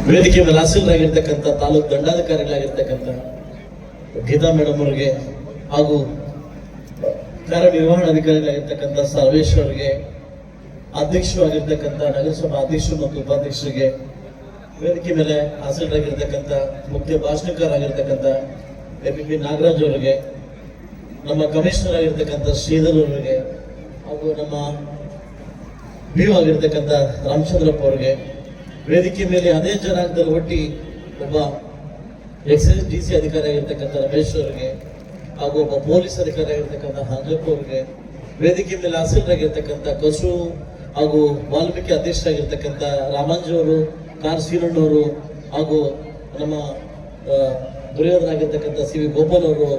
ವೇದಿಕೆ ಮೇಲೆ ಹಾಸನರಾಗಿರ್ತಕ್ಕಂಥ ತಾಲೂಕು ದಂಡಾಧಿಕಾರಿಗಳಾಗಿರ್ತಕ್ಕಂಥ ಗೀತಾ ಮೇಡಮ್ ಅವರಿಗೆ ಹಾಗೂ ಕಾರ್ಯನಿರ್ವಹಣಾಧಿಕಾರಿಗಳಾಗಿರ್ತಕ್ಕಂಥ ಸರ್ವೇಶ್ ಅವರಿಗೆ, ಅಧ್ಯಕ್ಷರಾಗಿರ್ತಕ್ಕಂಥ ನಗರಸಭಾ ಅಧ್ಯಕ್ಷರು ಮತ್ತು ಉಪಾಧ್ಯಕ್ಷರಿಗೆ, ವೇದಿಕೆ ಮೇಲೆ ಹಾಸನರಾಗಿರ್ತಕ್ಕಂಥ ಮುಖ್ಯ ಭಾಷಣಕಾರರಾಗಿರ್ತಕ್ಕಂಥ APP ನಾಗರಾಜ್ ಅವರಿಗೆ, ನಮ್ಮ ಕಮಿಷನರ್ ಆಗಿರ್ತಕ್ಕಂಥ ಶ್ರೀಧರ್ ಅವರಿಗೆ ಹಾಗೂ ನಮ್ಮ BO ಆಗಿರ್ತಕ್ಕಂಥ ರಾಮಚಂದ್ರಪ್ಪ ಅವರಿಗೆ, ವೇದಿಕೆ ಮೇಲೆ ಅದೇ ಜನಾಂಗದಲ್ಲಿ ಒಟ್ಟಿ ಒಬ್ಬ ಎಕ್ಸೈಸ್ DC ಅಧಿಕಾರಿ ಆಗಿರ್ತಕ್ಕಂಥ ರಮೇಶ್ ಅವರಿಗೆ ಹಾಗೂ ಒಬ್ಬ ಪೊಲೀಸ್ ಅಧಿಕಾರಿ ಆಗಿರ್ತಕ್ಕಂಥ ಹಾಂಜಪ್ಪ ಅವರಿಗೆ, ವೇದಿಕೆ ಮೇಲೆ ಹಾಸನರಾಗಿರ್ತಕ್ಕಂಥ ಕಸು ಹಾಗೂ ವಾಲ್ಮೀಕಿ ಅಧ್ಯಕ್ಷರಾಗಿರ್ತಕ್ಕಂಥ ರಾಮಾಂಜಿ ಅವರು, ಕಾರ್ ಶ್ರೀರಣ್ಣವರು ಹಾಗೂ ನಮ್ಮ ದುರ್ಯೋಧನಾಗಿರ್ತಕ್ಕಂಥ CV ಗೋಪಾಲ್ ಅವರು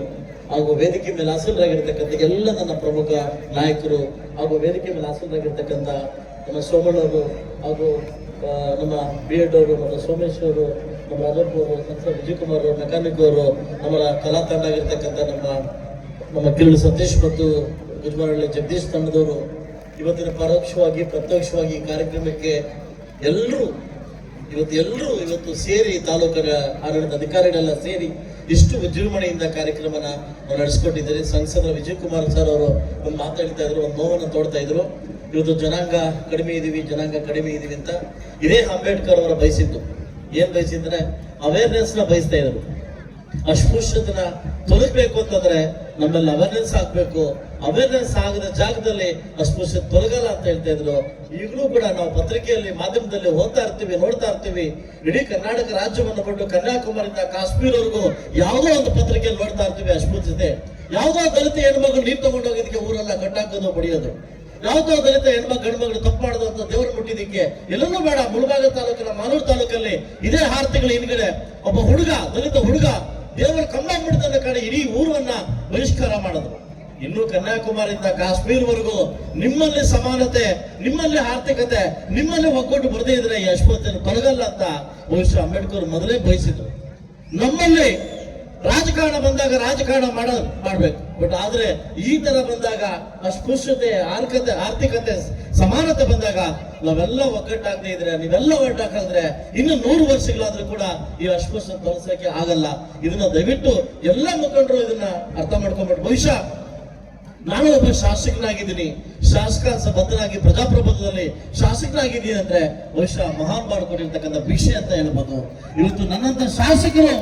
ಹಾಗೂ ವೇದಿಕೆ ಮೇಲೆ ಹಾಸನರಾಗಿರ್ತಕ್ಕಂಥ ಎಲ್ಲ ನನ್ನ ಪ್ರಮುಖ ನಾಯಕರು ಹಾಗೂ ವೇದಿಕೆ ಮೇಲೆ ಹಾಸನರಾಗಿರ್ತಕ್ಕಂಥ ನಮ್ಮ ಸೋಮಣ್ಣವರು ಹಾಗೂ ನಮ್ಮ BEd ಅವರು, ನಮ್ಮ ಸೋಮೇಶ್ ಅವರು, ನಮ್ಮ ರಾಜಪ್ಪ ಅವರು, ಸಂಸದ ವಿಜಯಕುಮಾರ್ ಅವರು, ಮೆಕ್ಯಾನಿಕ್ ಅವರು, ನಮ್ಮ ಕಲಾ ತಂಡ ಆಗಿರ್ತಕ್ಕಂಥ ನಮ್ಮ ಕಿರಳು ಸತೀಶ್ ಮತ್ತು ಗುಜಮರಳ್ಳಿ ಜಗದೀಶ್ ತಂಡದವರು, ಇವತ್ತಿನ ಪರೋಕ್ಷವಾಗಿ ಪ್ರತ್ಯಕ್ಷವಾಗಿ ಈ ಕಾರ್ಯಕ್ರಮಕ್ಕೆ ಎಲ್ಲರೂ ಇವತ್ತು ಸೇರಿ ತಾಲೂಕಿನ ಆಡಳಿತ ಅಧಿಕಾರಿಗಳೆಲ್ಲ ಸೇರಿ ಇಷ್ಟು ವಿಜೃಂಭಣೆಯಿಂದ ಕಾರ್ಯಕ್ರಮನ ನಡೆಸ್ಕೊಟ್ಟಿದ್ದಾರೆ. ಸಂಸದ ವಿಜಯಕುಮಾರ್ ಸರ್ ಅವರು ಒಂದು ಮಾತಾಡ್ತಾ ಇದ್ರು, ಒಂದು ನೋವನ್ನು ತೋಡ್ತಾ ಇದ್ರು. ಇವತ್ತು ಜನಾಂಗ ಕಡಿಮೆ ಇದೀವಿ ಅಂತ ಇದೇ ಅಂಬೇಡ್ಕರ್ ಅವರ ಬಯಸಿದ್ದು. ಏನ್ ಬಯಸಿದ್ರೆ ಅವೇರ್ನೆಸ್ ನ ಬಯಸ್ತಾ ಇದ್ರು. ಅಸ್ಪೃಶ್ಯತನ ತೊಲಗಬೇಕು ಅಂತಂದ್ರೆ ನಮ್ಮಲ್ಲಿ ಅವೇರ್ನೆಸ್ ಆಗ್ಬೇಕು. ಅವೇರ್ನೆಸ್ ಆಗದ ಜಾಗದಲ್ಲಿ ಅಸ್ಪೃಶ್ಯತೆ ತೊಲಗಲ್ಲ ಅಂತ ಹೇಳ್ತಾ ಇದ್ರು. ಈಗಲೂ ಕೂಡ ನಾವು ಪತ್ರಿಕೆಯಲ್ಲಿ, ಮಾಧ್ಯಮದಲ್ಲಿ ಓದ್ತಾ ಇರ್ತೀವಿ, ನೋಡ್ತಾ ಇರ್ತೀವಿ. ಇಡೀ ಕರ್ನಾಟಕ ರಾಜ್ಯವನ್ನು ಬಿಟ್ಟು ಕನ್ಯಾಕುಮಾರಿಯಿಂದ ಕಾಶ್ಮೀರವರೆಗೂ ಯಾವುದೋ ಒಂದು ಪತ್ರಿಕೆಯಲ್ಲಿ ನೋಡ್ತಾ ಇರ್ತೀವಿ ಅಸ್ಪೃಶ್ಯತೆ. ಯಾವುದೋ ದಲಿತ ಹೆಣ್ಮಗಳು ನೀರು ತಗೊಂಡೋಗಿದ್ದಕ್ಕೆ ಊರೆಲ್ಲ ಕಟ್ಟಾಕೋದು, ಬಡಿಯೋದು. ಯಾವುದೋ ದಲಿತ ಹೆಣ್ಮಕ್ಳು ಗಂಡ್ಮಗಳು ತಪ್ಪು ಮಾಡೋದು ಅಂತ ದೇವರು ಮುಟ್ಟಿದ್ದಕ್ಕೆ ಎಲ್ಲನೂ ಬೇಡ. ಮುಳಬಾಗ ತಾಲೂಕಿನ ಮಾಲೂರು ತಾಲೂಕಲ್ಲಿ ಇದೇ 6 ತಿಂಗಳ ಹಿಂದ್ಗಡೆ ಒಬ್ಬ ದಲಿತ ಹುಡುಗ ದೇವರ ಕಂಬ ಮುಟ್ಟಿದ ಕಡೆ ಇಡೀ ಊರನ್ನ ಬಹಿಷ್ಕಾರ ಮಾಡಿದ್ರು. ಇನ್ನು ಕನ್ಯಾಕುಮಾರಿಯಿಂದ ಕಾಶ್ಮೀರವರೆಗೂ ನಿಮ್ಮಲ್ಲಿ ಸಮಾನತೆ, ನಿಮ್ಮಲ್ಲಿ ಆರ್ಥಿಕತೆ, ನಿಮ್ಮಲ್ಲಿ ಒಗ್ಗಟ್ಟು ಬರದೇ ಇದ್ರೆ ಈ ಅಸ್ಪೃಶ್ಯತೆ ತೊಲಗಲ್ಲ ಅಂತ ಬಹುಶಃ ಅಂಬೇಡ್ಕರ್ ಮೊದಲೇ ಬಯಸಿದ್ರು. ನಮ್ಮಲ್ಲಿ ರಾಜಕಾರಣ ಬಂದಾಗ ರಾಜಕಾರಣ ಮಾಡ್ಬೇಕು. ಬಟ್ ಆದ್ರೆ ಈ ತರ ಬಂದಾಗ ಅಸ್ಪೃಶ್ಯತೆ, ಆರ್ಥಿಕತೆ, ಸಮಾನತೆ ಬಂದಾಗ ನಾವೆಲ್ಲ ಒಗ್ಗಟ್ಟಾಗದೇ ಇದ್ರೆ, ನೀವೆಲ್ಲ ಒಗ್ಗಟ್ಟಾಕಂದ್ರೆ ಇನ್ನು 100 ವರ್ಷಗಳಾದ್ರೂ ಕೂಡ ಈ ಅಸ್ಪೃಶ್ಯತೆ ತೊಲಸಕ್ಕೆ ಆಗಲ್ಲ. ಇದನ್ನ ದಯವಿಟ್ಟು ಎಲ್ಲ ಮುಖಂಡರು ಇದನ್ನ ಅರ್ಥ ಮಾಡ್ಕೊಂಡ್ಬಿಟ್ಟು, ಬಹುಶಃ ನಾನು ಒಬ್ಬ ಶಾಸಕನಾಗಿದ್ದೀನಿ, ಬದ್ಧನಾಗಿ ಪ್ರಜಾಪ್ರಭುತ್ವದಲ್ಲಿ ಶಾಸಕನಾಗಿದ್ದೀನಿ ಅಂದ್ರೆ ಬಹುಶಃ ಮಹಾನ್ ಮಾಡಿಕೊಟ್ಟಿರ್ತಕ್ಕಂಥ ಭಿಕ್ಷೆ ಅಂತ ಹೇಳ್ಬೋದು. ಇವತ್ತು ನನ್ನಂತ ಶಾಸಕರು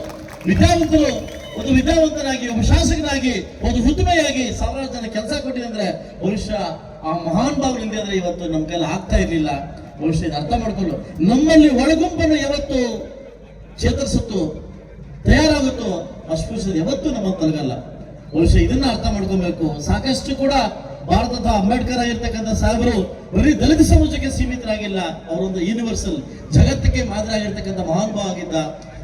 ವಿದ್ಯಾವಂತರು, ಒಂದು ವಿದ್ಯಾವಂತನಾಗಿ, ಒಬ್ಬ ಶಾಸಕನಾಗಿ, ಒಂದು ಹುದ್ಮೆಯಾಗಿ 1000 ಜನ ಕೆಲಸ ಕೊಟ್ಟಿದೆ ಅಂದ್ರೆ ಬಹುಶಃ ಆ ಮಹಾನ್ ಭಾವನೆಯಿಂದ ಅಂದ್ರೆ ಇವತ್ತು ನಮ್ಮ ಕೈಲಿ ಆಗ್ತಾ ಇರ್ಲಿಲ್ಲ. ಬಹುಶಃ ಇದು ಅರ್ಥ ಮಾಡ್ಕೊಂಡು ನಮ್ಮಲ್ಲಿ ಒಳಗುಂಪನ್ನು ಯಾವತ್ತು ಚೇತರಿಸುತ್ತೋ, ತಯಾರಾಗುತ್ತೋ, ಅಸ್ಪೃಶ್ಯತೆ ಯಾವತ್ತೂ ನಮ್ಮನ್ನು ತೊಲಗಲ್ಲ. ಬಹುಶಃ ಇದನ್ನ ಅರ್ಥ ಮಾಡ್ಕೊಬೇಕು. ಸಾಕಷ್ಟು ಕೂಡ ಭಾರತದ ಅಂಬೇಡ್ಕರ್ ಆಗಿರ್ತಕ್ಕಂಥ ಸಾಹೇಬರು ಬರೀ ದಲಿತ ಸಮಾಜಕ್ಕೆ ಸೀಮಿತರಾಗಿಲ್ಲ, ಅವರೊಂದು ಯೂನಿವರ್ಸಲ್, ಜಗತ್ತಿಗೆ ಮಾದರಿ ಆಗಿರ್ತಕ್ಕಂಥ ಮಹಾನ್ ಭಾವ ಆಗಿದ್ದ.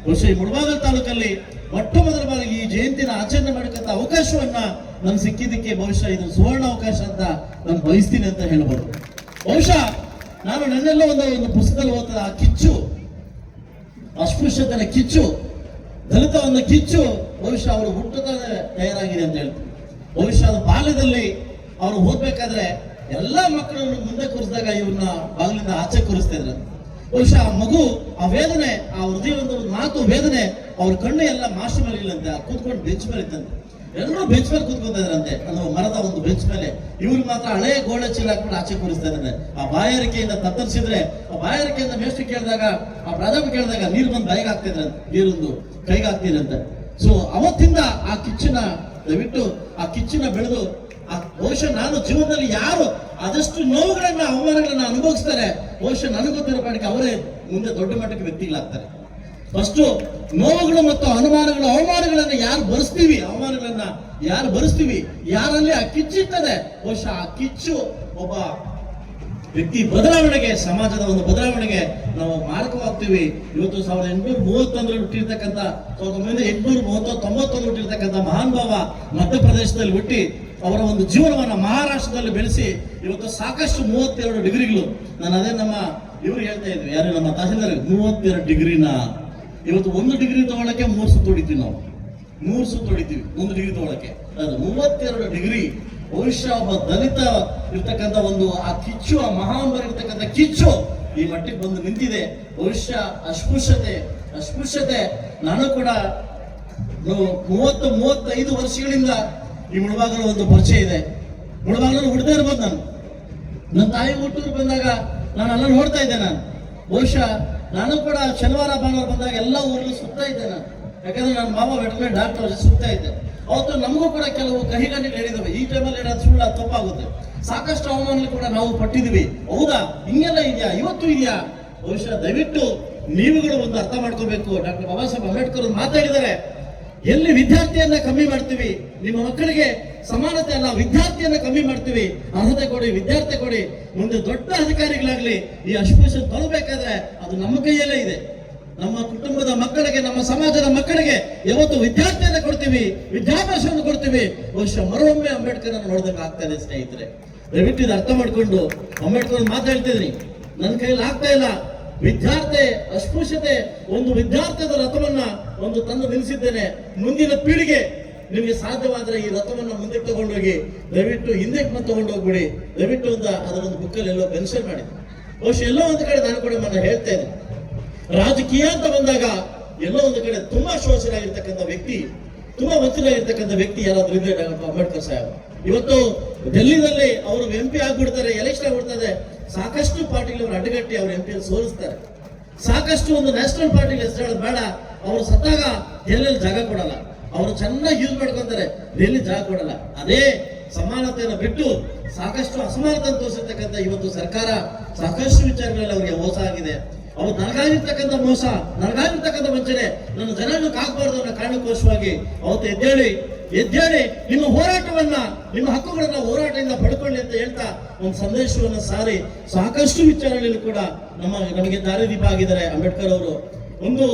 ಬಹುಶಃ ಈ ಮುಳಬಾಗಿಲು ತಾಲೂಕಲ್ಲಿ ಮೊಟ್ಟ ಮೊದಲ ಬಾರಿಗೆ ಈ ಜಯಂತಿನ ಆಚರಣೆ ಮಾಡಕ್ಕಂತ ಅವಕಾಶವನ್ನ ನನ್ಗೆ ಸಿಕ್ಕಿದ್ದಕ್ಕೆ ಬಹುಶಃ ಇದು ಸುವರ್ಣ ಅವಕಾಶ ಅಂತ ನಾನು ಬಯಸ್ತೀನಿ ಅಂತ ಹೇಳ್ಬೋದು. ಬಹುಶಃ ನಾನು ನನ್ನೆಲ್ಲ ಒಂದು ಪುಸ್ತಕದಲ್ಲಿ ಓದಿದ ಆ ಕಿಚ್ಚು, ಅಸ್ಪೃಶ್ಯತೆಯ ಕಿಚ್ಚು, ದಲಿತ ಒಂದು ಕಿಚ್ಚು ಬಹುಶಃ ಅವರು ಹುಟ್ಟುತ್ತಾ ತಯಾರಾಗಿದೆ ಅಂತ ಹೇಳ್ತಾರೆ. ಬಹುಶಃ ಅದು ಬಾಲ್ಯದಲ್ಲಿ ಅವರು ಓದ್ಬೇಕಾದ್ರೆ ಎಲ್ಲಾ ಮಕ್ಕಳನ್ನು ಮುಂದೆ ಕೂರಿಸಿದಾಗ ಇವ್ರನ್ನ ಬಾಗಿಲಿಂದ ಆಚೆ ಕೂರಿಸ್ತಾ ಇದ್ರು. ಬಹುಶಃ ಆ ಮಗು, ಆ ವೇದನೆ, ಆ ಹೃದಯ ಒಂದು ಮಾತು ವೇದನೆ, ಅವ್ರ ಕಣ್ಣು ಎಲ್ಲ ಮಾಸ್ಟರ್ ಮೇಲೆ ಇಲ್ಲಂತೆ, ಕೂತ್ಕೊಂಡು ಬೆಂಚ್ ಮೇಲೆ ಇತ್ತಂತೆ. ಎಲ್ಲರೂ ಬೆಂಚ್ ಮೇಲೆ ಕೂತ್ಕೊತಾ ಇದ್ರಂತೆ, ಅದು ಮರದ ಒಂದು ಬೆಂಚ್ ಮೇಲೆ. ಇವ್ರು ಮಾತ್ರ ಹಳೆ ಗೋಡೆ ಚೀಲ ಹಾಕೊಂಡು ಆಚೆ ಕೂರಿಸ್ತಾ ಇದ್ದಾರೆ. ಆ ಬಾಯಾರಿಕೆಯಿಂದ ತತ್ತರಿಸಿದ್ರೆ, ಆ ಬಾಯಾರಿಕೆಯಿಂದ ಮೇಷ್ಟ್ರು ಕೇಳಿದಾಗ, ಆ ಪ್ರಾಧ್ಯಾಪಕ ಕೇಳಿದಾಗ ನೀರು ಬಂದು ಬಾಯಿಗೆ ಹಾಕ್ತಿದ್ರಂತೆ, ನೀರೊಂದು ಕೈಗೆ ಹಾಕ್ತಿದ್ರಂತೆ. ಸೊ ಅವತ್ತಿಂದ ಆ ಕಿಚ್ಚನ್ನ ದಯವಿಟ್ಟು ಆ ಕಿಚ್ಚನ್ನ ಬೆಳೆದು, ಬಹುಶಃ ನಾನು ಜೀವನದಲ್ಲಿ ಯಾರು ಆದಷ್ಟು ನೋವುಗಳನ್ನ, ಅವಮಾನಗಳನ್ನ ಅನುಭವಿಸ್ತಾರೆ, ಬಹುಶಃ ನನಗೆ ಗೊತ್ತಿರೋ ಪಾಡಿಗೆ ಅವರೇ ಮುಂದೆ ದೊಡ್ಡ ಮಟ್ಟಕ್ಕೆ ವ್ಯಕ್ತಿಗಳಾಗ್ತಾರೆ. ಫಸ್ಟ್ ನೋವುಗಳು ಮತ್ತು ಅವಮಾನಗಳನ್ನ ಯಾರು ಭರಿಸ್ತೀವಿ, ಅವಮಾನಗಳನ್ನ ಯಾರು ಭರಿಸ್ತೀವಿ, ಯಾರಲ್ಲಿ ಆ ಕಿಚ್ಚಿರ್ತದೆ, ಬಹುಶಃ ಆ ಕಿಚ್ಚು ಒಬ್ಬ ವ್ಯಕ್ತಿ ಬದಲಾವಣೆಗೆ, ಸಮಾಜದ ಒಂದು ಬದಲಾವಣೆಗೆ ನಾವು ಮಾರಕವಾಗ್ತೀವಿ. ಇವತ್ತು 1831 ಹುಟ್ಟಿರ್ತಕ್ಕಂಥ, 1891 ಹುಟ್ಟಿರ್ತಕ್ಕಂಥ ಮಹಾನ್ ಭಾವ ಮಧ್ಯಪ್ರದೇಶದಲ್ಲಿ ಹುಟ್ಟಿ ಅವರ ಒಂದು ಜೀವನವನ್ನ ಮಹಾರಾಷ್ಟ್ರದಲ್ಲಿ ಬೆಳೆಸಿ ಇವತ್ತು ಸಾಕಷ್ಟು 32 ಡಿಗ್ರಿಗಳು. ನಾನು ಅದೇ ನಮ್ಮ ಇವ್ರು ಹೇಳ್ತಾ ಇದ್ವಿ, ಯಾರು ನಮ್ಮ ತಹಸೀಲ್ದಾರ್, 32 ಡಿಗ್ರಿನ ಇವತ್ತು 1 ಡಿಗ್ರಿ ತಗೊಳಕ್ಕೆ 3 ಸುತ್ತು ಹೊಡಿತೀವಿ ನಾವು. 3 ಸುತ್ತು ಹೊಡಿತೀವಿ 1 ಡಿಗ್ರಿ ತಗೊಳಕ್ಕೆ. ಅದು 32 ಡಿಗ್ರಿ ಬಹುಶಃ ಒಬ್ಬ ದಲಿತ ಇರ್ತಕ್ಕಂಥ ಒಂದು ಆ ಕಿಚ್ಚು, ಆ ಮಹಾಂಬರ ಇರ್ತಕ್ಕಂಥ ಕಿಚ್ಚು ಈ ಮಟ್ಟಿಗೆ ಬಂದು ನಿಂತಿದೆ. ಬಹುಶಃ ಅಸ್ಪೃಶ್ಯತೆ ನಾನು ಕೂಡ 30-35 ವರ್ಷಗಳಿಂದ ಈ ಮುಳಬಾಗಲು ಒಂದು ಪರಿಚಯ ಇದೆ. ಮುಳಬಾಗಲು ಹುಡ್ತಾ ಇರ್ಬೋದು. ನನ್ನ ತಾಯಿ ಹುಟ್ಟೂರು ಬಂದಾಗ ನಾನು ಅಲ್ಲ ನೋಡ್ತಾ ಇದ್ದೆ. ನಾನು ಬಹುಶಃ ನಾನು ಕೂಡ ಶನಿವಾರ ಭಾನುವಾರ ಬಂದಾಗ ಎಲ್ಲ ಊರಲ್ಲೂ ಸುತ್ತಾ ಇದ್ದೆ ನಾನು. ಯಾಕಂದ್ರೆ ನನ್ನ ಮಾವ ವೆಟರ್ನರಿ ಡಾಕ್ಟರ್ ಸುತ್ತಾ ಇದ್ದೆ. ಅವತ್ತು ನಮಗೂ ಕೂಡ ಕೆಲವು ಕಹಿಗಣಿಗಳು ಹೇಳಿದವೆ. ಈ ಟೈಮಲ್ಲಿ ಹೇಳೋದು ಸುಳ್ಳು, ತಪ್ಪಾಗುತ್ತೆ. ಸಾಕಷ್ಟು ಅವಮಾನಗಳು ಕೂಡ ನಾವು ಪಟ್ಟಿದ್ವಿ. ಹೌದಾ, ಹಿಂಗೆಲ್ಲ ಇದೆಯಾ, ಇವತ್ತು ಇದೆಯಾ? ಬಹುಶಃ ದಯವಿಟ್ಟು ನೀವುಗಳು ಒಂದು ಅರ್ಥ ಮಾಡ್ಕೋಬೇಕು. ಡಾಕ್ಟರ್ ಬಾಬಾ ಸಾಹೇಬ್ ಅಂಬೇಡ್ಕರ್ ಮಾತಾಡಿದ್ದಾರೆ, ಎಲ್ಲಿ ವಿದ್ಯಾರ್ಥಿಯನ್ನ ಕಮ್ಮಿ ಮಾಡ್ತೀವಿ, ನಿಮ್ಮ ಮಕ್ಕಳಿಗೆ ಸಮಾನತೆ ಅಲ್ಲ ವಿದ್ಯಾರ್ಥಿಯನ್ನ ಕಮ್ಮಿ ಮಾಡ್ತೀವಿ, ಅರ್ಹತೆ ಕೊಡಿ, ವಿದ್ಯಾರ್ಥಿ ಕೊಡಿ, ಮುಂದೆ ದೊಡ್ಡ ಅಧಿಕಾರಿಗಳಾಗ್ಲಿ ಈ ಅಸ್ಪೃಶ್ಯತೆ ತಲುಪಬೇಕಾದ್ರೆ ಅದು ನಮ್ಮ ಕೈಯಲ್ಲೇ ಇದೆ. ನಮ್ಮ ಕುಟುಂಬದ ಮಕ್ಕಳಿಗೆ, ನಮ್ಮ ಸಮಾಜದ ಮಕ್ಕಳಿಗೆ ಯಾವತ್ತು ವಿದ್ಯಾರ್ಥಿಯನ್ನ ಕೊಡ್ತೀವಿ, ವಿದ್ಯಾಭ್ಯಾಸವನ್ನು ಕೊಡ್ತೀವಿ. ಬಹುಶಃ ಮರೊಮ್ಮೆ ಅಂಬೇಡ್ಕರ್ ನೋಡ್ದಂಗೆ ಆಗ್ತಾ ಇದೆ. ಸ್ನೇಹಿತರೆ, ದಯವಿಟ್ಟು ಇದು ಅರ್ಥ ಮಾಡ್ಕೊಂಡು ಅಂಬೇಡ್ಕರ್ ಮಾತಾಡ್ತಿದ್ರಿ, ನನ್ನ ಕೈಯಲ್ಲಿ ಆಗ್ತಾ ಇಲ್ಲ. ವಿದ್ಯಾರ್ಥಿ ಅಸ್ಪೃಶ್ಯತೆ ಒಂದು ವಿದ್ಯಾರ್ಥಿದ ರಥವನ್ನ ಒಂದು ತಂದು ನಿಲ್ಲಿಸಿದ್ದೇನೆ. ಮುಂದಿನ ಪೀಳಿಗೆ ನಿಮಗೆ ಸಾಧ್ಯವಾದ್ರೆ ಈ ರಥವನ್ನ ಮುಂದೆ ತಗೊಂಡೋಗಿ, ದಯವಿಟ್ಟು ಹಿಂದೆ ತಗೊಂಡು ಹೋಗ್ಬಿಡಿ. ದಯವಿಟ್ಟು ಅದರೊಂದು ಬುಕ್ಕಲ್ಲಿ ಎಲ್ಲೋ ಮೆನ್ಷನ್ ಮಾಡಿ. ಬಹುಶಃ ಎಲ್ಲೋ ಒಂದು ಕಡೆ ನಾನು ಕೂಡ ಮೊನ್ನೆ ಹೇಳ್ತಾ ಇದ್ದೆ, ರಾಜಕೀಯ ಅಂತ ಬಂದಾಗ ಎಲ್ಲೋ ಒಂದು ಕಡೆ ತುಂಬಾ ಶೋಷಣೆಯಾಗಿರ್ತಕ್ಕಂಥ ವ್ಯಕ್ತಿ, ತುಂಬಾ ವಂಚನೆಯಾಗಿರ್ತಕ್ಕಂಥ ವ್ಯಕ್ತಿ ಯಾರಾದ್ರೂ ಇದ್ರೆ ಡಾಕ್ಟರ್ ಅಂಬೇಡ್ಕರ್ ಸಾಹೇಬ್. ಇವತ್ತು ಡೆಲ್ಲಿನಲ್ಲಿ ಅವರು MP ಆಗ್ಬಿಡ್ತಾರೆ, ಎಲೆಕ್ಷನ್ ಆಗ್ಬಿಡ್ತಾರೆ. ಸಾಕಷ್ಟು ಪಾರ್ಟಿಗಳು ಅಡ್ಡಗಟ್ಟಿ ಅವರು MP ಸೋಲಿಸ್ತಾರೆ. ಸಾಕಷ್ಟು ಒಂದು ನ್ಯಾಷನಲ್ ಪಾರ್ಟಿಗೆ ಹೆಸರು ಬೇಡ, ಅವರು ಸತ್ತಾಗ ಡೆಲ್ಲಿಯಲ್ಲಿ ಜಾಗ ಕೊಡಲ್ಲ. ಅವರು ಚೆನ್ನಾಗಿ ಯೂಸ್ ಮಾಡ್ಕೊಂತಾರೆ, ಡೆಲ್ಲಿ ಜಾಗ ಕೊಡಲ್ಲ. ಅದೇ ಸಮಾನತೆಯನ್ನು ಬಿಟ್ಟು ಸಾಕಷ್ಟು ಅಸಮಾನತೆ ತೋರಿಸಿರ್ತಕ್ಕಂಥ ಇವತ್ತು ಸರ್ಕಾರ ಸಾಕಷ್ಟು ವಿಚಾರಗಳಲ್ಲಿ ಅವರಿಗೆ ಮೋಸ ಆಗಿದೆ. ಅವ್ರು ನನಗಾಗಿರ್ತಕ್ಕಂಥ ಮೋಸ, ನನಗಾಗಿರ್ತಕ್ಕಂಥ ವಂಚನೆ ನನ್ನ ಜನರಿಗೆ ಆಗ್ಬಾರ್ದು ಅನ್ನೋ ಕಾರಣಕ್ಕೋಸ್ಕರವಾಗಿ ಅವತ್ತು ಎದ್ದೇಳಿ ನಿಮ್ಮ ಹೋರಾಟವನ್ನ, ನಿಮ್ಮ ಹಕ್ಕುಗಳನ್ನ ಹೋರಾಟದಿಂದ ಪಡ್ಕೊಳ್ಳಿ ಅಂತ ಹೇಳ್ತಾ ಒಂದು ಸಂದೇಶವನ್ನ ಸಾರಿ ಸಾಕಷ್ಟು ವಿಚಾರಗಳಲ್ಲಿ ಕೂಡ ನಮಗೆ ದಾರಿದೀಪ ಆಗಿದ್ದಾರೆ ಅಂಬೇಡ್ಕರ್ ಅವರು. ಒಂದು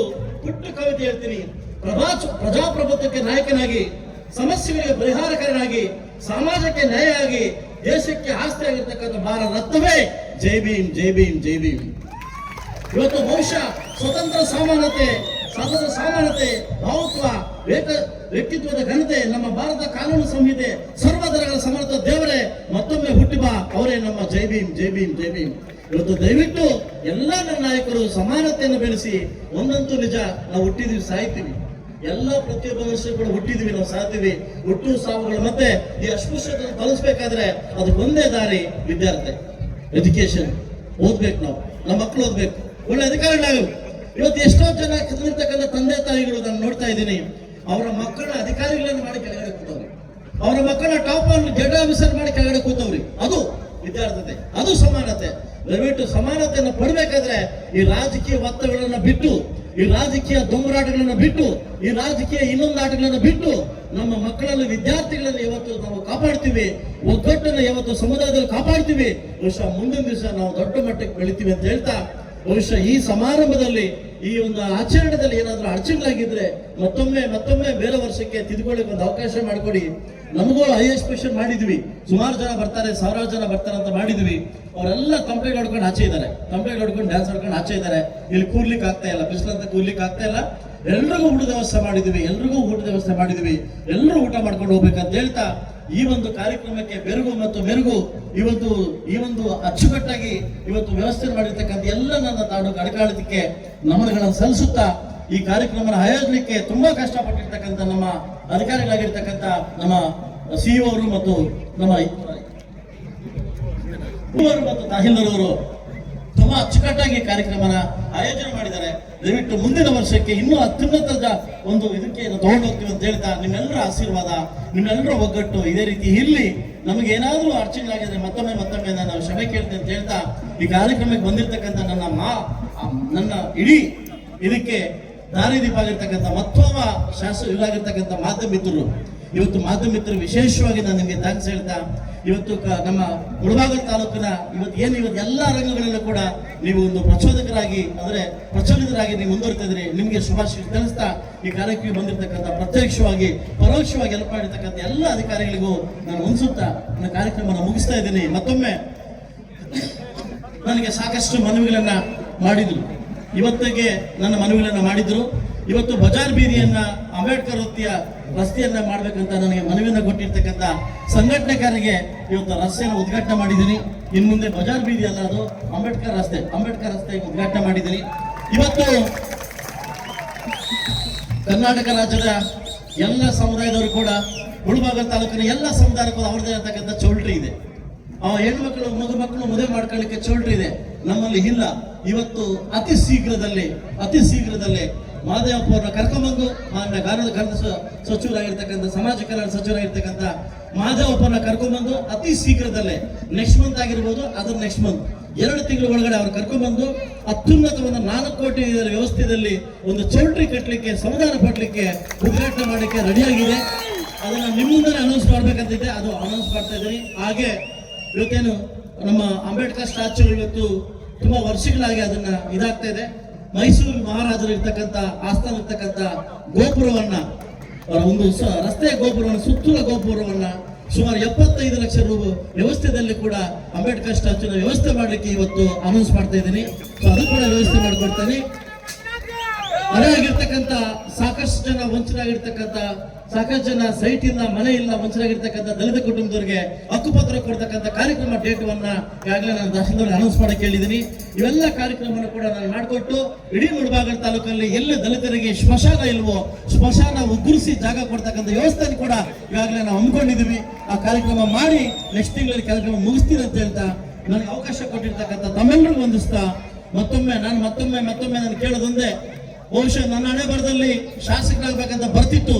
ಪುಟ್ಟ ಕವಿತೆ ಹೇಳ್ತೀನಿ. ಪ್ರಜಾಪ್ರಭುತ್ವಕ್ಕೆ ನಾಯಕನಾಗಿ, ಸಮಸ್ಯೆಗಳಿಗೆ ಪರಿಹಾರಕರನಾಗಿ, ಸಮಾಜಕ್ಕೆ ನ್ಯಾಯ ಆಗಿ, ದೇಶಕ್ಕೆ ಆಸ್ತಿ ಆಗಿರ್ತಕ್ಕಂಥ ಭಾರತ ರತ್ನವೇ ಜೈ ಭೀಮ್, ಜೈ ಭೀಮ್, ಜೈ ಭೀಮ್. ಇವತ್ತು ಬಹುಶಃ ಸ್ವತಂತ್ರ ಸಮಾನತೆ, ಭಾವತ್ವ, ವ್ಯಕ್ತಿತ್ವದ ಘನತೆ, ನಮ್ಮ ಭಾರತ ಕಾನೂನು ಸಂಹಿತೆ, ಸರ್ವಧರ್ಮಗಳ ಸಮರ್ಥ ದೇವರೇ ಮತ್ತೊಮ್ಮೆ ಹುಟ್ಟಿ ಬಾ, ಅವರೇ ನಮ್ಮ ಜೈ ಭೀಮ್, ಜೈ ಭೀಮ್, ಜೈ ಭೀಮ್. ಇವತ್ತು ದಯವಿಟ್ಟು ಎಲ್ಲ ನನ್ನ ನಾಯಕರು ಸಮಾನತೆಯನ್ನು ಬೆಳೆಸಿ, ಒಂದಂತೂ ನಿಜ, ನಾವು ಹುಟ್ಟಿದೀವಿ, ಸಾಯ್ತೀವಿ. ಎಲ್ಲ ಪ್ರತಿಯೊಬ್ಬ ಮನುಷ್ಯರು ಕೂಡ ಹುಟ್ಟಿದ್ವಿ, ನಾವು ಸಾಯ್ತೀವಿ. ಹುಟ್ಟು ಸಾವುಗಳು ಮತ್ತೆ ಈ ಅಸ್ಪೃಶ್ಯತೆಯನ್ನು ಕಲಿಸ್ಬೇಕಾದ್ರೆ ಅದಕ್ಕೆ ಒಂದೇ ದಾರಿ ವಿದ್ಯಾರ್ಥಿ, ಎಜುಕೇಶನ್. ಓದ್ಬೇಕು, ನಮ್ಮ ಮಕ್ಕಳು ಓದ್ಬೇಕು, ಒಳ್ಳೆ ಅಧಿಕಾರಿಗಳಾಗಬೇಕು. ಇವತ್ತು ಎಷ್ಟೋ ಜನ ಕಲಿರ್ತಕ್ಕಂಥ ತಂದೆ ತಾಯಿಗಳು ನಾನು ನೋಡ್ತಾ ಇದ್ದೀನಿ, ಅವರ ಮಕ್ಕಳ ಅಧಿಕಾರಿಗಳನ್ನು ಮಾಡಿ ಕೆಳಗಡೆ ಕೂತವ್ರಿ, ಅವರ ಮಕ್ಕಳ ಟಾಪ್ ಗೆಡ್ ಆಫೀಸರ್ ಮಾಡಿ ಕೆಳಗಡೆ ಕೂತವ್ರಿ. ಅದು ವಿದ್ಯಾರ್ಥತೆ, ಅದು ಸಮಾನತೆ. ದಯವಿಟ್ಟು ಸಮಾನತೆಯನ್ನು ಪಡಬೇಕಾದ್ರೆ ಈ ರಾಜಕೀಯ ಒತ್ತಡಗಳನ್ನ ಬಿಟ್ಟು, ಈ ರಾಜಕೀಯ ದೊಂಬರಾಟಗಳನ್ನ ಬಿಟ್ಟು, ಈ ರಾಜಕೀಯ ಇನ್ನೊಂದು ಆಟಗಳನ್ನ ಬಿಟ್ಟು ನಮ್ಮ ಮಕ್ಕಳಲ್ಲಿ, ವಿದ್ಯಾರ್ಥಿಗಳನ್ನು ಯಾವತ್ತು ನಾವು ಕಾಪಾಡ್ತೀವಿ, ಒಗ್ಗಟ್ಟನ್ನು ಯಾವತ್ತು ಸಮುದಾಯದಲ್ಲಿ ಕಾಪಾಡ್ತೀವಿ, ಬಹುಶಃ ಮುಂದಿನ ದಿವಸ ನಾವು ದೊಡ್ಡ ಮಟ್ಟಕ್ಕೆ ಬೆಳಿತೀವಿ ಅಂತ ಹೇಳ್ತಾ, ಬಹುಶಃ ಈ ಸಮಾರಂಭದಲ್ಲಿ, ಈ ಒಂದು ಆಚರಣೆದಲ್ಲಿ ಏನಾದ್ರೂ ಅಡಚಣೆಗಳಾಗಿದ್ರೆ ಮತ್ತೊಮ್ಮೆ ಬೇರೆ ವರ್ಷಕ್ಕೆ ತಿದ್ಕೊಳ್ಳಿಕ್ಕೆ ಒಂದು ಅವಕಾಶ ಮಾಡಿಕೊಡಿ. ನಮಗೂ IAS ಸ್ಪೆಷಲ್ ಮಾಡಿದ್ವಿ, ಸುಮಾರು ಜನ ಬರ್ತಾರೆ, 1000 ಜನ ಬರ್ತಾರೆ ಅಂತ ಮಾಡಿದ್ವಿ. ಅವರೆಲ್ಲ ಕಂಪ್ಲೇಂಟ್ ಹೊಡ್ಕೊಂಡು ಆಚೆ ಇದ್ದಾರೆ, ಕಂಪ್ಲೇಂಟ್ ಹೊಡ್ಕೊಂಡು ಡ್ಯಾನ್ಸ್ ಹೊಡ್ಕೊಂಡು ಆಚೆ ಇದ್ದಾರೆ. ಇಲ್ಲಿ ಕೂರ್ಲಿಕ್ಕೆ ಆಗ್ತಾ ಇಲ್ಲ, ಬಿಸಿಲಂತ ಕೂರ್ಲಿಕ್ಕೆ ಆಗ್ತಾ ಇಲ್ಲ. ಎಲ್ರಿಗೂ ಊಟದ ವ್ಯವಸ್ಥೆ ಮಾಡಿದ್ವಿ, ಎಲ್ಲರೂ ಊಟ ಮಾಡ್ಕೊಂಡು ಹೋಗ್ಬೇಕಂತ ಹೇಳ್ತಾ ಈ ಒಂದು ಕಾರ್ಯಕ್ರಮಕ್ಕೆ ಬೆರಗು ಮತ್ತು ಮೆರುಗು ಈ ಒಂದು ಅಚ್ಚುಕಟ್ಟಾಗಿ ಇವತ್ತು ವ್ಯವಸ್ಥೆ ಮಾಡಿರ್ತಕ್ಕಂಥ ಎಲ್ಲ ನನ್ನ ತಾನು ಅಡಕಾಳದಕ್ಕೆ ನಮನಗಳನ್ನು ಸಲ್ಲಿಸುತ್ತಾ, ಈ ಕಾರ್ಯಕ್ರಮ ಆಯೋಜನೆಗೆ ತುಂಬಾ ಕಷ್ಟಪಟ್ಟಿರ್ತಕ್ಕಂಥ ನಮ್ಮ ಅಧಿಕಾರಿಗಳಾಗಿರ್ತಕ್ಕಂಥ ನಮ್ಮ CEO ಅವರು ಮತ್ತು ನಮ್ಮ ತಹಸೀಲ್ದಾರ್ ಅವರು ತುಂಬಾ ಅಚ್ಚುಕಟ್ಟಾಗಿ ಕಾರ್ಯಕ್ರಮನ ಆಯೋಜನೆ ಮಾಡಿದ್ದಾರೆ. ದಯವಿಟ್ಟು ಮುಂದಿನ ವರ್ಷಕ್ಕೆ ಇನ್ನೂ ಅತ್ಯುನ್ನತದ ಒಂದು ಇದಕ್ಕೆ ತಗೊಂಡು ಹೋಗ್ತೀವಿ ಅಂತ ಹೇಳ್ತಾ, ನಿಮ್ಮೆಲ್ಲರ ಆಶೀರ್ವಾದ, ನಿಮ್ಮೆಲ್ಲರ ಒಗ್ಗಟ್ಟು ಇದೇ ರೀತಿ ಇರ್ಲಿ. ನಮಗೆ ಏನಾದ್ರೂ ಅಡಚಣೆಗಳಾಗಿದ್ರೆ ಮತ್ತೊಮ್ಮೆ ನಾನು ಕ್ಷಮೆ ಕೇಳ್ತೇನೆ ಅಂತ ಹೇಳ್ತಾ, ಈ ಕಾರ್ಯಕ್ರಮಕ್ಕೆ ಬಂದಿರತಕ್ಕಂಥ ನನ್ನ ಇಡೀ ಇದಕ್ಕೆ ದಾರಿದೀಪ ಆಗಿರ್ತಕ್ಕಂಥ ಮತ್ತೊಬ್ಬ ಶಾಸಕರಾಗಿರ್ತಕ್ಕಂಥ ಮಾಧ್ಯಮ ಮಿತ್ರರು, ಇವತ್ತು ಮಾಧ್ಯಮ ಮಿತ್ರರು ವಿಶೇಷವಾಗಿ ನಾನು ನಿಮಗೆ ಥ್ಯಾಂಕ್ಸ್ ಹೇಳ್ತಾ, ಇವತ್ತು ನಮ್ಮ ಮುಳಬಾಗಿಲು ತಾಲೂಕಿನ ಇವತ್ತು ಎಲ್ಲ ರಂಗಗಳಲ್ಲೂ ಕೂಡ ನೀವು ಒಂದು ಪ್ರಚೋದಕರಾಗಿ, ಅಂದ್ರೆ ಪ್ರಚೋದಿತರಾಗಿ ನೀವು ಮುಂದುವರಿತಿದ್ರಿ. ನಿಮಗೆ ಶುಭಾಶಯ ತಿಳಿಸ್ತಾ, ಈ ಕಾರ್ಯಕ್ರಮ ಬಂದಿರತಕ್ಕಂಥ ಪ್ರತ್ಯಕ್ಷವಾಗಿ ಪರೋಕ್ಷವಾಗಿ ಹೆಲ್ಪ್ ಮಾಡಿರ್ತಕ್ಕಂಥ ಎಲ್ಲ ಅಧಿಕಾರಿಗಳಿಗೂ ನಾನು ಅನ್ಸುತ್ತಾ ನನ್ನ ಕಾರ್ಯಕ್ರಮನ ಮುಗಿಸ್ತಾ ಇದ್ದೀನಿ. ಮತ್ತೊಮ್ಮೆ ನನಗೆ ಸಾಕಷ್ಟು ಮನವಿಗಳನ್ನ ಮಾಡಿದ್ರು, ಇವತ್ತಿಗೆ ನನ್ನ ಮನವಿಗಳನ್ನ ಮಾಡಿದ್ರು. ಇವತ್ತು ಬಜಾರ್ ಬೀದಿಯನ್ನ ಅಂಬೇಡ್ಕರ್ ವೃತ್ತಿಯ ರಸ್ತೆಯನ್ನ ಮಾಡ್ಬೇಕಂತ ನನಗೆ ಮನವಿಯನ್ನ ಕೊಟ್ಟಿರ್ತಕ್ಕಂಥ ಸಂಘಟನೆಕಾರರಿಗೆ ಇವತ್ತು ರಸ್ತೆಯನ್ನು ಉದ್ಘಾಟನೆ ಮಾಡಿದ್ದೀನಿ. ಇನ್ನು ಮುಂದೆ ಬಜಾರ್ ಬೀದಿ ಅಲ್ಲ, ಅದು ಅಂಬೇಡ್ಕರ್ ರಸ್ತೆ ಉದ್ಘಾಟನೆ ಮಾಡಿದ್ದೀನಿ. ಇವತ್ತು ಕರ್ನಾಟಕ ರಾಜ್ಯದ ಎಲ್ಲ ಸಮುದಾಯದವರು ಕೂಡ ಮುಳಬಾಗಿಲು ತಾಲೂಕಿನ ಎಲ್ಲ ಸಮುದಾಯಕ್ಕೂ ಅವ್ರದೇ ಇರತಕ್ಕಂಥ ಚೌಲ್ಟ್ರಿ ಇದೆ. ಆ ಹೆಣ್ಮಕ್ಳು ಮಕ್ಕಳು ಮದುವೆ ಮಾಡ್ಕೊಳ್ಳಿಕ್ಕೆ ಚೌಲ್ಟ್ರಿ ಇದೆ, ನಮ್ಮಲ್ಲಿ ಇಲ್ಲ. ಇವತ್ತು ಅತಿ ಶೀಘ್ರದಲ್ಲೇ ಮಹದೇವಪ್ಪ ಅವರನ್ನ ಕರ್ಕೊಂಡ್ಬಂದು ಮಾನ್ಯ ಕಾರ್ಯದ ಸಚಿವರಾಗಿರ್ತಕ್ಕಂಥ ಸಮಾಜ ಕಲ್ಯಾಣ ಸಚಿವರಾಗಿರ್ತಕ್ಕಂಥ ಮಹದೇವಪ್ಪನ ಕರ್ಕೊಂಡ್ಬಂದು ಅತಿ ಶೀಘ್ರದಲ್ಲೇ ನೆಕ್ಸ್ಟ್ ಮಂತ್ ಆಗಿರ್ಬೋದು, ಅದ್ರ ನೆಕ್ಸ್ಟ್ ಮಂತ್ 2 ತಿಂಗಳ ಒಳಗಡೆ ಅವ್ರು ಕರ್ಕೊಂಡ್ಬಂದು ಅತ್ಯುನ್ನತವಾದ 4 ಕೋಟಿ ವ್ಯವಸ್ಥೆಯಲ್ಲಿ ಒಂದು ಚೌಲ್ಟ್ರಿ ಕಟ್ಟಲಿಕ್ಕೆ, ಸಂವಿಧಾನ ಪಡಲಿಕ್ಕೆ ಉದ್ಘಾಟನೆ ಮಾಡಲಿಕ್ಕೆ ರೆಡಿಯಾಗಿದೆ. ಅದನ್ನ ನಿಮ್ಮ ಮುಂದೆ ಅನೌನ್ಸ್ ಮಾಡ್ಬೇಕಂತಿದ್ದೆ, ಅದು ಅನೌನ್ಸ್ ಮಾಡ್ತಾ ಇದ್ದೀನಿ. ಹಾಗೆ ಇವತ್ತೇನು ನಮ್ಮ ಅಂಬೇಡ್ಕರ್ ಸ್ಟ್ಯಾಚ್ಯೂ ಇವತ್ತು ತುಂಬಾ ವರ್ಷಗಳಾಗಿ ಅದನ್ನ ಇದಾಗ್ತಾ ಇದೆ. ಮೈಸೂರು ಮಹಾರಾಜರು ಇರ್ತಕ್ಕಂಥ ಆಸ್ಥಾನ ಇರ್ತಕ್ಕಂಥ ಗೋಪುರವನ್ನ, ಒಂದು ರಸ್ತೆ ಗೋಪುರವನ್ನ, ಸುತ್ತಲ ಗೋಪುರವನ್ನ ಸುಮಾರು 75 ಲಕ್ಷ ರೂ ವ್ಯವಸ್ಥೆಯಲ್ಲಿ ಕೂಡ ಅಂಬೇಡ್ಕರ್ ಸ್ಟ್ಯಾಚ್ಯೂನ ವ್ಯವಸ್ಥೆ ಮಾಡಲಿಕ್ಕೆ ಇವತ್ತು ಅನೌನ್ಸ್ ಮಾಡ್ತಾ ಇದ್ದೀನಿ. ಸೊ ಅದು ಕೂಡ ವ್ಯವಸ್ಥೆ ಮಾಡಿಕೊಡ್ತೇನೆ. ಅದೇ ಆಗಿರ್ತಕ್ಕಂಥ ಸಾಕಷ್ಟು ಜನ ವಂಚನಾಗಿರ್ತಕ್ಕಂಥ, ಸಾಕಷ್ಟು ಜನ ಸೈಟ್ ಇಲ್ಲ, ಮನೆ ಇಲ್ಲ, ವಂಚನಾಗಿರ್ತಕ್ಕಂಥ ದಲಿತ ಕುಟುಂಬದವರಿಗೆ ಹಕ್ಕುಪತ್ರ ಕೊಡ್ತಕ್ಕಂಥ ಕಾರ್ಯಕ್ರಮ ಡೇಟನ್ನ ಈಗಾಗಲೇ ನಾನು ತಹಶೀಲ್ದಾರ್ ಅನೌನ್ಸ್ ಮಾಡಕ್ಕೆ ಹೇಳಿದ್ದೀನಿ. ಇವೆಲ್ಲ ಕಾರ್ಯಕ್ರಮವನ್ನು ಕೂಡ ನಾನು ಮಾಡಿಕೊಟ್ಟು ಇಡೀ ಮುಳಬಾಗಿಲು ತಾಲೂಕಲ್ಲಿ ಎಲ್ಲಿ ದಲಿತರಿಗೆ ಸ್ಮಶಾನ ಇಲ್ವೋ ಸ್ಮಶಾನ ಉಗುರಿಸಿ ಜಾಗ ಕೊಡ್ತಕ್ಕಂಥ ವ್ಯವಸ್ಥೆಯನ್ನು ಕೂಡ ಈಗಾಗಲೇ ನಾವು ಹಮ್ಮಿಕೊಂಡಿದ್ದೀವಿ. ಆ ಕಾರ್ಯಕ್ರಮ ಮಾಡಿ ನೆಕ್ಸ್ಟ್ ತಿಂಗಳಲ್ಲಿ ಕಾರ್ಯಕ್ರಮ ಮುಗಿಸ್ತೀನಿ ಅಂತ ಹೇಳ್ತಾ ನನಗೆ ಅವಕಾಶ ಕೊಟ್ಟಿರ್ತಕ್ಕಂಥ ತಮ್ಮೆಲ್ಲರಿಗೂ ವಂದಿಸ್ತಾ ಮತ್ತೊಮ್ಮೆ ನಾನು ಕೇಳೋದೊಂದೇ, ಬಹುಶಃ ನನ್ನ ಹಣೆ ಬರದಲ್ಲಿ ಶಾಸಕರಾಗಬೇಕಂತ ಬರ್ತಿತ್ತು.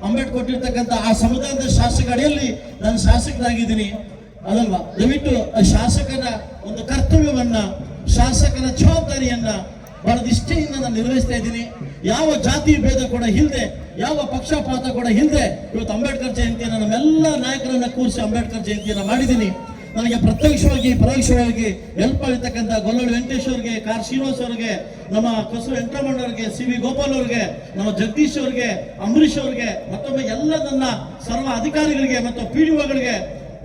ಅಂಬೇಡ್ಕರ್ ಕೊಟ್ಟಿರ್ತಕ್ಕಂಥ ಆ ಸಂವಿಧಾನದ ಶಾಸಕ ಅಡಿಯಲ್ಲಿ ನಾನು ಶಾಸಕರಾಗಿದ್ದೀನಿ ಅದಲ್ವಾ. ದಯವಿಟ್ಟು ಶಾಸಕರ ಒಂದು ಕರ್ತವ್ಯವನ್ನ, ಶಾಸಕರ ಜವಾಬ್ದಾರಿಯನ್ನ ಬಹಳ ನಿಷ್ಠೆಯಿಂದ ನಾನು ನಿರ್ವಹಿಸ್ತಾ ಇದ್ದೀನಿ. ಯಾವ ಜಾತಿ ಭೇದ ಕೂಡ ಇಲ್ಲದೆ, ಯಾವ ಪಕ್ಷಪಾತ ಕೂಡ ಇಲ್ಲದೆ ಇವತ್ತು ಅಂಬೇಡ್ಕರ್ ಜಯಂತಿಯನ್ನು ನಮ್ಮೆಲ್ಲ ನಾಯಕರನ್ನ ಕೂರಿಸಿ ಅಂಬೇಡ್ಕರ್ ಜಯಂತಿಯನ್ನ ಮಾಡಿದ್ದೀನಿ. ನನಗೆ ಪ್ರತ್ಯಕ್ಷವಾಗಿ ಪರೋಕ್ಷವಾಗಿ ಹೆಲ್ಪ್ ಆಗಿರ್ತಕ್ಕಂಥ ಗೊಲ್ಲಳ್ಳಿ ವೆಂಕಟೇಶ್ ಅವರಿಗೆ, ಕಾರ್ ಶ್ರೀನಿವಾಸ್ ಅವರಿಗೆ, ನಮ್ಮ ಕಸೂರು ವೆಂಕಟರಮಣ ಅವರಿಗೆ, ಸಿ.ವಿ. ಗೋಪಾಲ್ ಅವರಿಗೆ, ನಮ್ಮ ಜಗದೀಶ್ ಅವರಿಗೆ, ಅಂಬರೀಶ್ ಅವರಿಗೆ, ಮತ್ತೊಮ್ಮೆ ಎಲ್ಲ ನನ್ನ ಸರ್ವ ಅಧಿಕಾರಿಗಳಿಗೆ ಮತ್ತು PDOಗಳಿಗೆ,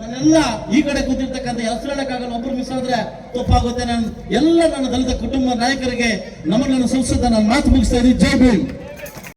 ನಾನೆಲ್ಲ ಈ ಕಡೆ ಕೂತಿರ್ತಕ್ಕಂಥ ಹೆಸರು ಹೇಳಕ್ಕಾಗಲ್ಲ, ಒಬ್ಬರು ಮಿಸ್ ಆದ್ರೆ ತಪ್ಪಾಗುತ್ತೆ. ನಾನು ಎಲ್ಲ ನನ್ನ ದಲಿತ ಕುಟುಂಬ ನಾಯಕರಿಗೆ ನನ್ನ ಸಂಸದ ನಾನು ಮಾತು ಮುಗಿಸ್ತಾ ಇದ್ದೀನಿ. ಜೈ ಭೀಮ್.